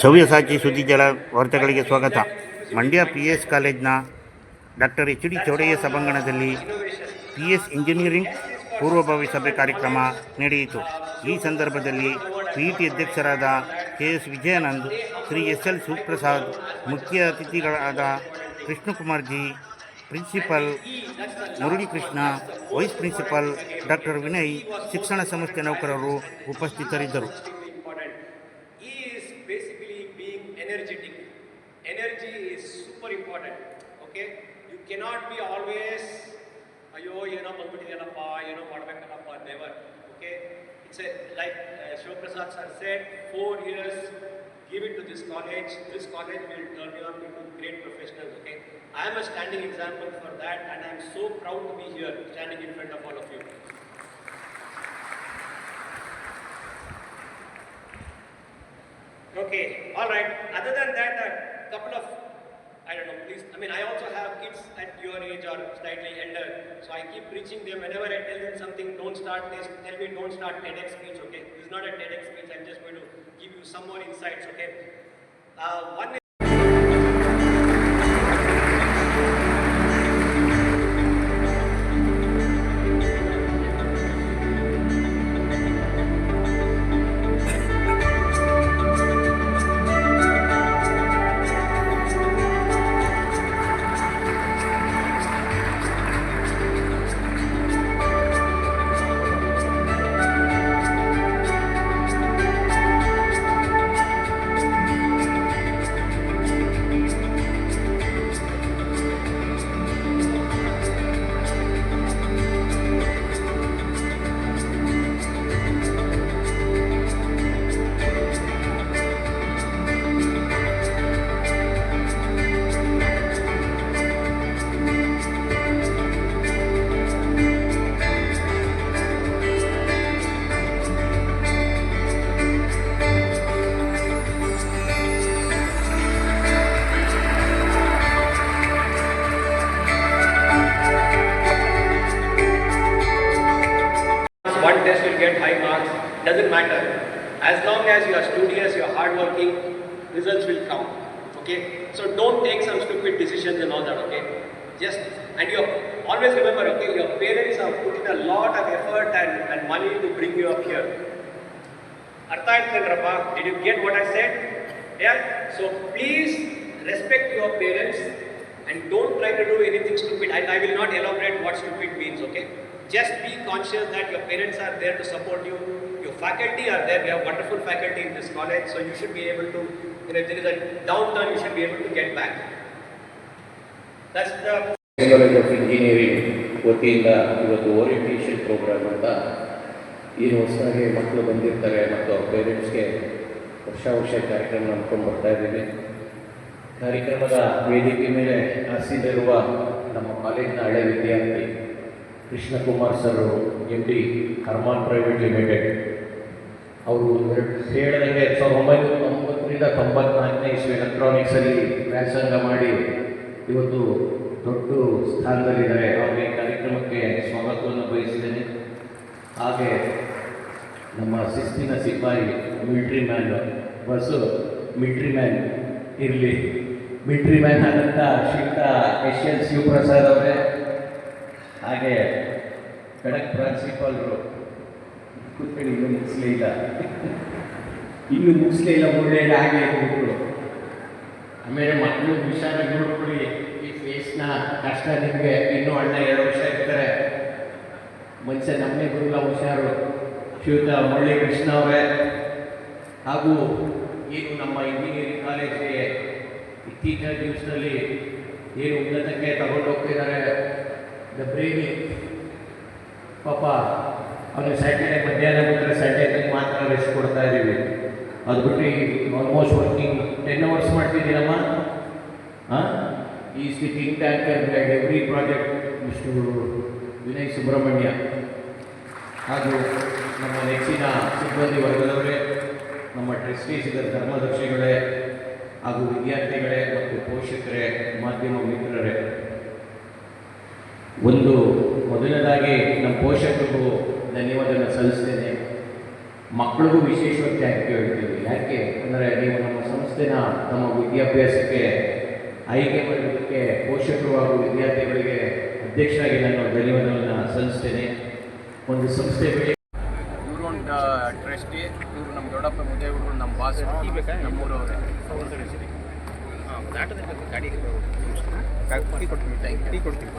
ಸವ್ಯಸಾಚಿ ಸುದ್ದಿಜಲ ವಾರ್ತೆಗಳಿಗೆ ಸ್ವಾಗತ. ಮಂಡ್ಯ PS ಕಾಲೇಜಿನ doctor HD Chowdaiah ಸಭಾಂಗಣದಲ್ಲಿ PS ಇಂಜಿನಿಯರಿಂಗ್ ಪೂರ್ವಭಾವಿ ಸಭೆ ಕಾರ್ಯಕ್ರಮ ನಡೆಯಿತು. ಈ ಸಂದರ್ಭದಲ್ಲಿ PET ಅಧ್ಯಕ್ಷರಾದ KS ವಿಜಯಾನಂದ್, ಶ್ರೀ SL ಶಿವಪ್ರಸಾದ್, ಮುಖ್ಯ ಅತಿಥಿಗಳಾದ Krishnakumar ji, principal Muralikrishna, vice principal doctor Vinay, ಶಿಕ್ಷಣ ಸಂಸ್ಥೆ ನೌಕರರು ಉಪಸ್ಥಿತರಿದ್ದರು. Energy is super important. Okay, you cannot be always ಬಂದ್ಬಿಟ್ಟಿದೆಯಲ್ಲಪ್ಪ ಮಾಡಬೇಕಲ್ಲಪ್ಪ, never. Okay, it's like Shivaprasad sir said, 4 years, give it to this college will turn you up into great professionals. Okay, I am a standing example for that, and I am so proud to be here standing in front of all of you. Okay, all right, other than that, couple of, I don't know, please, I also have kids at your age or slightly elder, so I keep preaching them. Whenever I tell them something, don't start this, tell me don't start TEDx speech. Okay, this is not a TEDx speech, I'm just going to give you some more insights. Okay, one test will get high marks, doesn't matter. As long as you are studious, you are hardworking, results will come. Okay, so don't take some stupid decisions and all that. Okay, and you always remember, okay, your parents have put in a lot of effort and money to bring you up here. Artha aithendrappa, did you get what I said? Yeah, so please respect your parents and don't try to do anything stupid. I will not elaborate what stupid means. Okay, just be conscious that your parents are there to support you. Your faculty are there. We have wonderful faculty in this college, so you should be able to, if there is a downturn, you should be able to get back. That's the College of Engineering ವತಿಯಿಂದ ಇವತ್ತು orientation program ಅಂತ ಏನು ಹೊಸದಾಗಿ ಮಕ್ಕಳು ಬಂದಿರ್ತಾರೆ ಮತ್ತು ಅವ್ರ ಪೇರೆಂಟ್ಸ್ಗೆ ವರ್ಷ ಕಾರ್ಯಕ್ರಮ ನಂಬ್ಕೊಂಡು ಬರ್ತಾ ಇದ್ದೀವಿ. ಕಾರ್ಯಕ್ರಮದ ವೇದಿಕೆ ಮೇಲೆ ಆಸೀನರಿರುವ ನಮ್ಮ ಕಾಲೇಜಿನ ಹಳೆ ವಿದ್ಯಾರ್ಥಿ Krishnakumar sir, MD Harman private limited, ಅವರು ಹೇಳಿದಂಗೆ 1990ರಿಂದ 94ನೇ ಇಸ್ವಿ ಎಲೆಕ್ಟ್ರಾನಿಕ್ಸಲ್ಲಿ ವ್ಯಾಸಂಗ ಮಾಡಿ ಇವತ್ತು ದೊಡ್ಡ ಸ್ಥಾನದಲ್ಲಿದ್ದಾರೆ. ಅವರಿಗೆ ಕಾರ್ಯಕ್ರಮಕ್ಕೆ ಸ್ವಾಗತವನ್ನು ಬಯಸಿದ್ದೇನೆ. ಹಾಗೆ ನಮ್ಮ ಶಿಸ್ತಿನ ಸಿಪಾಯಿ ಮಿಲ್ಟ್ರಿ ಮ್ಯಾನ್ ಇರಲಿ, ಮಿಲ್ಟ್ರಿ ಮ್ಯಾನ್ ಆದಂಥ ಶ್ರೀಯುತ SL ಶಿವಪ್ರಸಾದ್ ಅವರೇ, ಹಾಗೆ ಖಡಕ್ ಪ್ರಾನ್ಸಿಪಾಲ್ರು ಕೂತ್ಕೊಳ್ಳಿ, ಇನ್ನೂ ಮುಗಿಸ್ಲೇ ಇಲ್ಲ ಒಳ್ಳೆ ಹಾಗೆ ಕೂತ್ಗಳು. ಆಮೇಲೆ ಮಕ್ಕಳು ಹುಷಾರಾಗಿ ನೋಡ್ಕೊಳ್ಳಿ, ಈ ಫೇಸ್ನ ಕಷ್ಟ ನಿಮಗೆ. ಇನ್ನೂ ಅಣ್ಣ 2 ವರ್ಷ ಇರ್ತಾರೆ, ಮನುಷ್ಯ ನಮ್ಮೇ ಬರಲ್ಲ, ಹುಷಾರು. ಶ್ರೀಯುತ ಮುರಳೀಕೃಷ್ಣ ಅವರೇ, ಹಾಗೂ ಏನು ನಮ್ಮ ಇಂಜಿನಿಯರಿಂಗ್ ಕಾಲೇಜಿಗೆ ಇತ್ತೀಚಿನ ದಿವಸದಲ್ಲಿ ಏನು ಉನ್ನತಕ್ಕೆ ತಗೊಂಡು ಹೋಗ್ತಿದ್ದಾರೆ, ಬ್ರೇನಿ ಪಾಪ ಅವನು ಸ್ಯಾಟರ್ಡೇ ಮಧ್ಯಾಹ್ನ ಬಿಟ್ಟರೆ ಸಂಡೇ ಮಾತ್ರ ರೆಸ್ಟ್ ಕೊಡ್ತಾ ಇದ್ದೀವಿ. ಅದು ಬಿಟ್ಟು ಆಲ್ಮೋಸ್ಟ್ ವರ್ಕಿಂಗ್ 10 hours ಮಾಡ್ತಿದ್ದೀನಮ್ಮ. ಈ think tanker guide every project mister Vinay Subrahmanya, ಹಾಗೂ ನಮ್ಮ ನೆಚ್ಚಿನ ಸಿಬ್ಬಂದಿ ವರ್ಗದವರೇ, ನಮ್ಮ ಟ್ರಸ್ಟೀಸ್ ಧರ್ಮದರ್ಶಿಗಳೇ, ಹಾಗೂ ವಿದ್ಯಾರ್ಥಿಗಳೇ ಮತ್ತು ಪೋಷಕರೇ, ಮಾಧ್ಯಮ ಮಿತ್ರರೇ, ಮೊದಲನೇದಾಗಿ ನಮ್ಮ ಪೋಷಕರಿಗೂ ಧನ್ಯವಾದಗಳನ್ನು ಸಲ್ಲಿಸ್ತೇನೆ. ಮಕ್ಕಳಿಗೂ ವಿಶೇಷವಾಗಿ ಥ್ಯಾಂಕ್ ಯು ಹೇಳ್ತೀವಿ. ಯಾಕೆ ಅಂದರೆ ನೀವು ನಮ್ಮ ಸಂಸ್ಥೆನ ನಮ್ಮ ವಿದ್ಯಾಭ್ಯಾಸಕ್ಕೆ ಆಯ್ಕೆ ಮಾಡೋದಕ್ಕೆ ಪೋಷಕರು ಹಾಗೂ ವಿದ್ಯಾರ್ಥಿಗಳಿಗೆ ಅಧ್ಯಕ್ಷರಾಗಿ ನಾನು ಧನ್ಯವಾದಗಳನ್ನು ಸಲ್ಲಿಸ್ತೇನೆ. ಒಂದು ಸಂಸ್ಥೆ ಬೆಳೆ ಇವರು ಒಂದು ಟ್ರಸ್ಟಿ, ಇವರು ನಮ್ಮ ದೊಡ್ಡಪ್ಪ ಮುದ್ದೇಗೌಡರು, ನಮ್ಮ ಬಾಸ್ ನಮ್ಮೂರವರೇ. ಗಾಡಿ ಕೊಡ್ತೀನಿ, ಥ್ಯಾಂಕ್ ಯು.